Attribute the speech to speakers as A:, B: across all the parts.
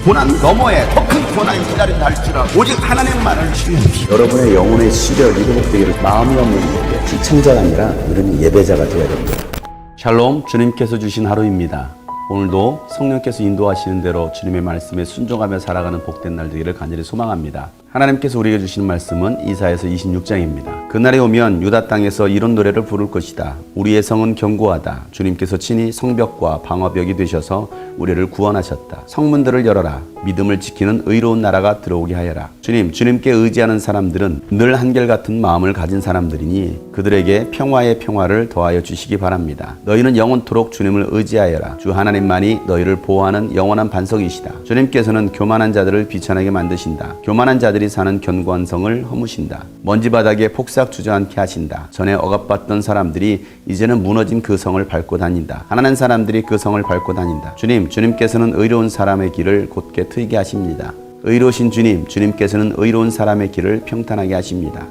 A: 고난 너머에 더 큰 고난이 기다린다 할지라도 오직 하나님만을 신뢰하십시오.
B: 여러분의 영혼의 시력이 회복되기를 마음이 없는 분에게 시청자가 아니라 우리는 예배자가 되어야 됩니다.
C: 샬롬, 주님께서 주신 하루입니다. 오늘도 성령께서 인도하시는 대로 주님의 말씀에 순종하며 살아가는 복된 날 되기를 간절히 소망합니다. 하나님께서 우리에게 주시는 말씀은 이사야서 26장입니다. 그날이 오면 유다 땅에서 이런 노래를 부를 것이다. 우리의 성은 견고하다. 주님께서 친히 성벽과 방어벽이 되셔서 우리를 구원하셨다. 성문들을 열어라. 믿음을 지키는 의로운 나라가 들어오게 하여라. 주님께 의지하는 사람들은 늘 한결같은 마음을 가진 사람들이니 그들에게 평화의 평화를 더하여 주시기 바랍니다. 너희는 영원토록 주님을 의지하여라. 주 하나님만이 너희를 보호하는 영원한 반석이시다. 주님께서는 교만한 자들을 비천하게 만드신다. 교만한 자들이 사는 견고한 성을 허무신다. 먼지 바닥에 폭삭 주저앉게 하신다. 전에 억압받던 사람들이 이제는 무너진 그 성을 밟고 다닌다. 가난한 사람들이 그 성을 밟고 다닌다. 주님께서는 의로운 사람의 길을 곧게 트이게 하십니다. 의로우신 주님께서는 의로운 사람의 길을 평탄하게 하십니다.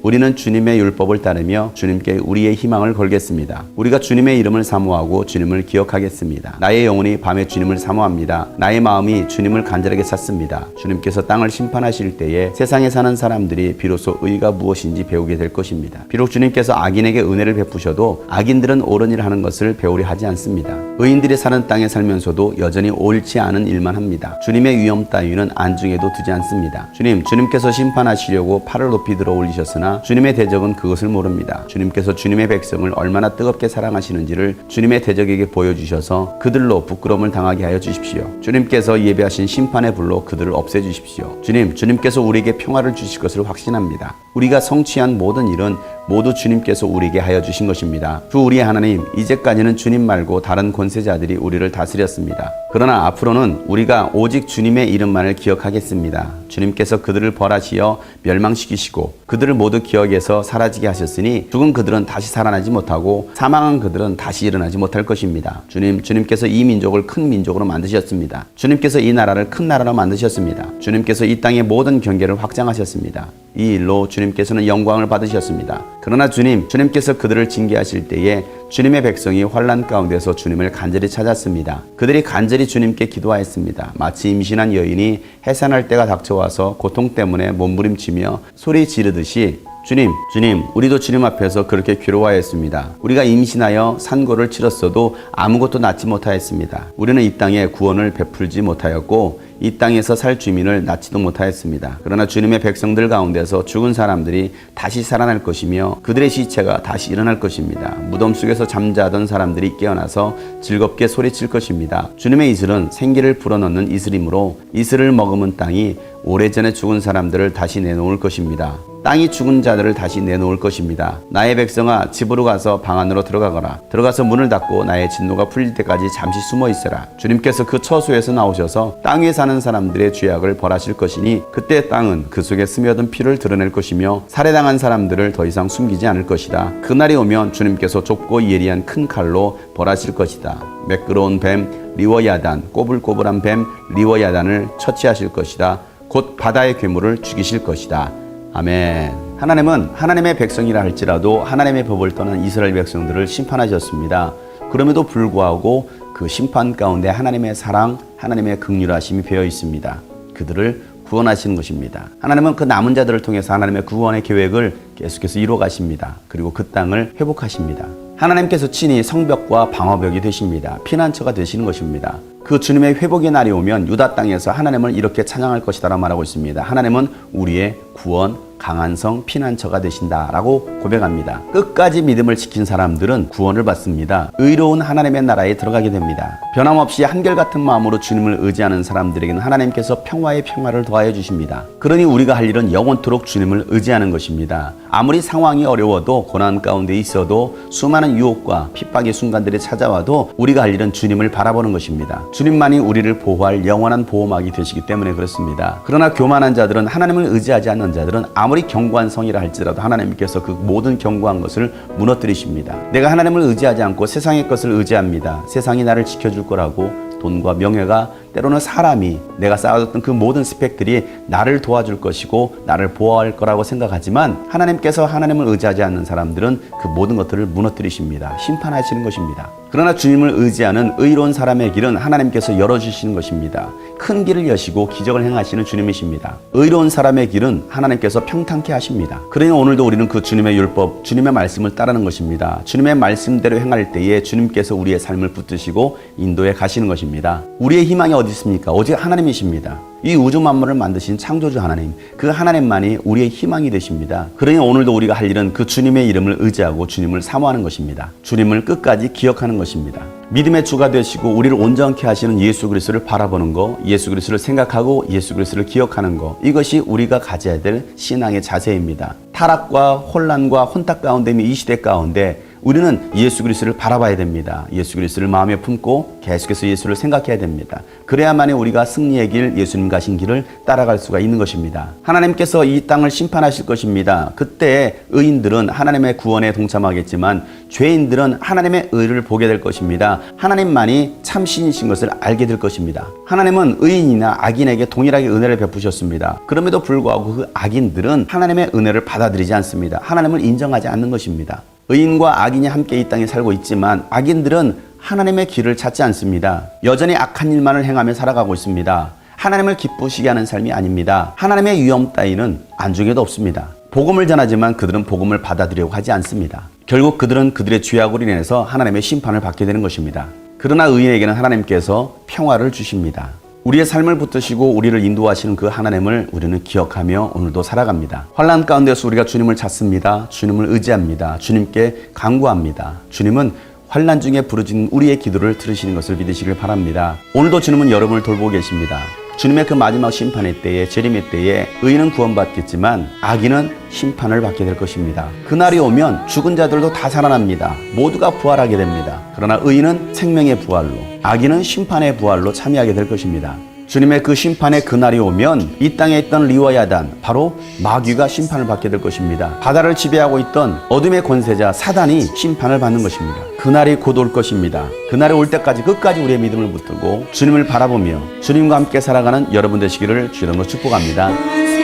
C: 우리는 주님의 율법을 따르며 주님께 우리의 희망을 걸겠습니다. 우리가 주님의 이름을 사모하고 주님을 기억하겠습니다. 나의 영혼이 밤에 주님을 사모합니다. 나의 마음이 주님을 간절하게 찾습니다. 주님께서 땅을 심판하실 때에 세상에 사는 사람들이 비로소 의가 무엇인지 배우게 될 것입니다. 비록 주님께서 악인에게 은혜를 베푸셔도 악인들은 옳은 일을 하는 것을 배우려 하지 않습니다. 의인들이 사는 땅에 살면서도 여전히 옳지 않은 일만 합니다. 주님의 위엄 따위는 안중에도 두지 않습니다. 주님께서 심판하시려고 팔을 높이 들어 올리셨으나 주님의 대적은 그것을 모릅니다. 주님께서 주님의 백성을 얼마나 뜨겁게 사랑하시는지를 주님의 대적에게 보여주셔서 그들로 부끄러움을 당하게 하여 주십시오. 주님께서 예배하신 심판의 불로 그들을 없애주십시오. 주님께서 우리에게 평화를 주실 것을 확신합니다. 우리가 성취한 모든 일은 모두 주님께서 우리에게 하여 주신 것입니다. 주 우리의 하나님, 이제까지는 주님 말고 다른 권세자들이 우리를 다스렸습니다. 그러나 앞으로는 우리가 오직 주님의 이름만을 기억하겠습니다. 주님께서 그들을 벌하시어 멸망시키시고 그들을 모두 기억에서 사라지게 하셨으니 죽은 그들은 다시 살아나지 못하고 사망한 그들은 다시 일어나지 못할 것입니다. 주님께서 이 민족을 큰 민족으로 만드셨습니다. 주님께서 이 나라를 큰 나라로 만드셨습니다. 주님께서 이 땅의 모든 경계를 확장하셨습니다. 이 일로 주님께서는 영광을 받으셨습니다. 그러나 주님께서 그들을 징계하실 때에 주님의 백성이 환난 가운데서 주님을 간절히 찾았습니다. 그들이 간절히 주님께 기도하였습니다. 마치 임신한 여인이 해산할 때가 닥쳐와서 고통 때문에 몸부림치며 소리 지르듯이 주님, 우리도 주님 앞에서 그렇게 괴로워하였습니다. 우리가 임신하여 산고를 치렀어도 아무것도 낳지 못하였습니다. 우리는 이 땅에 구원을 베풀지 못하였고 이 땅에서 살 주민을 낳지도 못하였습니다. 그러나 주님의 백성들 가운데서 죽은 사람들이 다시 살아날 것이며 그들의 시체가 다시 일어날 것입니다. 무덤 속에서 잠자던 사람들이 깨어나서 즐겁게 소리칠 것입니다. 주님의 이슬은 생기를 불어넣는 이슬이므로 이슬을 머금은 땅이 오래전에 죽은 사람들을 다시 내놓을 것입니다. 땅이 죽은 자들을 다시 내놓을 것입니다. 나의 백성아, 집으로 가서 방 안으로 들어가거라. 들어가서 문을 닫고 나의 진노가 풀릴 때까지 잠시 숨어 있어라. 주님께서 그 처소에서 나오셔서 땅 위에 사는 사람들의 죄악을 벌하실 것이니 그때 땅은 그 속에 스며든 피를 드러낼 것이며 살해당한 사람들을 더 이상 숨기지 않을 것이다. 그날이 오면 주님께서 좁고 예리한 큰 칼로 벌하실 것이다. 매끄러운 뱀 리워야단, 꼬불꼬불한 뱀 리워야단을 처치하실 것이다. 곧 바다의 괴물을 죽이실 것이다. 아멘. 하나님은 하나님의 백성이라 할지라도 하나님의 법을 떠난 이스라엘 백성들을 심판하셨습니다. 그럼에도 불구하고 그 심판 가운데 하나님의 사랑, 하나님의 긍휼하심이 배어 있습니다. 그들을 구원하시는 것입니다. 하나님은 그 남은 자들을 통해서 하나님의 구원의 계획을 계속해서 이루어 가십니다. 그리고 그 땅을 회복하십니다. 하나님께서 친히 성벽과 방어벽이 되십니다. 피난처가 되시는 것입니다. 그 주님의 회복의 날이 오면 유다 땅에서 하나님을 이렇게 찬양할 것이다 라고 말하고 있습니다. 하나님은 우리의 구원, 강한 성, 피난처가 되신다라고 고백합니다. 끝까지 믿음을 지킨 사람들은 구원을 받습니다. 의로운 하나님의 나라에 들어가게 됩니다. 변함없이 한결같은 마음으로 주님을 의지하는 사람들에게는 하나님께서 평화의 평화를 더하여 주십니다. 그러니 우리가 할 일은 영원토록 주님을 의지하는 것입니다. 아무리 상황이 어려워도 고난 가운데 있어도 수많은 유혹과 핍박의 순간들이 찾아와도 우리가 할 일은 주님을 바라보는 것입니다. 주님만이 우리를 보호할 영원한 보호막이 되시기 때문에 그렇습니다. 그러나 교만한 자들은, 하나님을 의지하지 않는 자들은 아무리 견고한 성이라 할지라도 하나님께서 그 모든 견고한 것을 무너뜨리십니다. 내가 하나님을 의지하지 않고 세상의 것을 의지합니다. 세상이 나를 지켜줄 거라고 돈과 명예가, 때로는 사람이, 내가 쌓아뒀던 그 모든 스펙들이 나를 도와줄 것이고 나를 보호할 거라고 생각하지만 하나님께서 하나님을 의지하지 않는 사람들은 그 모든 것들을 무너뜨리십니다. 심판하시는 것입니다. 그러나 주님을 의지하는 의로운 사람의 길은 하나님께서 열어주시는 것입니다. 큰 길을 여시고 기적을 행하시는 주님이십니다. 의로운 사람의 길은 하나님께서 평탄케 하십니다. 그러니 오늘도 우리는 그 주님의 율법, 주님의 말씀을 따르는 것입니다. 주님의 말씀대로 행할 때에 주님께서 우리의 삶을 붙드시고 인도해 가시는 것입니다. 우리의 희망이 어디 있습니까? 오직 하나님이십니다. 이 우주 만물을 만드신 창조주 하나님, 그 하나님만이 우리의 희망이 되십니다. 그러니 오늘도 우리가 할 일은 그 주님의 이름을 의지하고 주님을 사모하는 것입니다. 주님을 끝까지 기억하는 것입니다. 믿음의 주가 되시고 우리를 온전케 하시는 예수 그리스도를 바라보는 것, 예수 그리스도를 생각하고 예수 그리스도를 기억하는 것, 이것이 우리가 가져야 될 신앙의 자세입니다. 타락과 혼란과 혼탁 가운데 있는 이 시대 가운데 우리는 예수 그리스도를 바라봐야 됩니다. 예수 그리스도를 마음에 품고 계속해서 예수를 생각해야 됩니다. 그래야만이 우리가 승리의 길, 예수님 가신 길을 따라갈 수가 있는 것입니다. 하나님께서 이 땅을 심판하실 것입니다. 그때 의인들은 하나님의 구원에 동참하겠지만 죄인들은 하나님의 의를 보게 될 것입니다. 하나님만이 참신이신 것을 알게 될 것입니다. 하나님은 의인이나 악인에게 동일하게 은혜를 베푸셨습니다. 그럼에도 불구하고 그 악인들은 하나님의 은혜를 받아들이지 않습니다. 하나님을 인정하지 않는 것입니다. 의인과 악인이 함께 이 땅에 살고 있지만 악인들은 하나님의 길을 찾지 않습니다. 여전히 악한 일만을 행하며 살아가고 있습니다. 하나님을 기쁘시게 하는 삶이 아닙니다. 하나님의 위엄 따위는 안중에도 없습니다. 복음을 전하지만 그들은 복음을 받아들이려고 하지 않습니다. 결국 그들은 그들의 죄악으로 인해서 하나님의 심판을 받게 되는 것입니다. 그러나 의인에게는 하나님께서 평화를 주십니다. 우리의 삶을 붙드시고 우리를 인도하시는 그 하나님을 우리는 기억하며 오늘도 살아갑니다. 환난 가운데서 우리가 주님을 찾습니다. 주님을 의지합니다. 주님께 간구합니다. 주님은 환난 중에 부르짖는 우리의 기도를 들으시는 것을 믿으시길 바랍니다. 오늘도 주님은 여러분을 돌보고 계십니다. 주님의 그 마지막 심판의 때에, 재림의 때에 의인은 구원받겠지만 악인은 심판을 받게 될 것입니다. 그날이 오면 죽은 자들도 다 살아납니다. 모두가 부활하게 됩니다. 그러나 의인은 생명의 부활로, 악인은 심판의 부활로 참여하게 될 것입니다. 주님의 그 심판의 그날이 오면 이 땅에 있던 리와 야단, 바로 마귀가 심판을 받게 될 것입니다. 바다를 지배하고 있던 어둠의 권세자 사단이 심판을 받는 것입니다. 그날이 곧 올 것입니다. 그날이 올 때까지 끝까지 우리의 믿음을 붙들고 주님을 바라보며 주님과 함께 살아가는 여러분 되시기를 주님으로 축복합니다.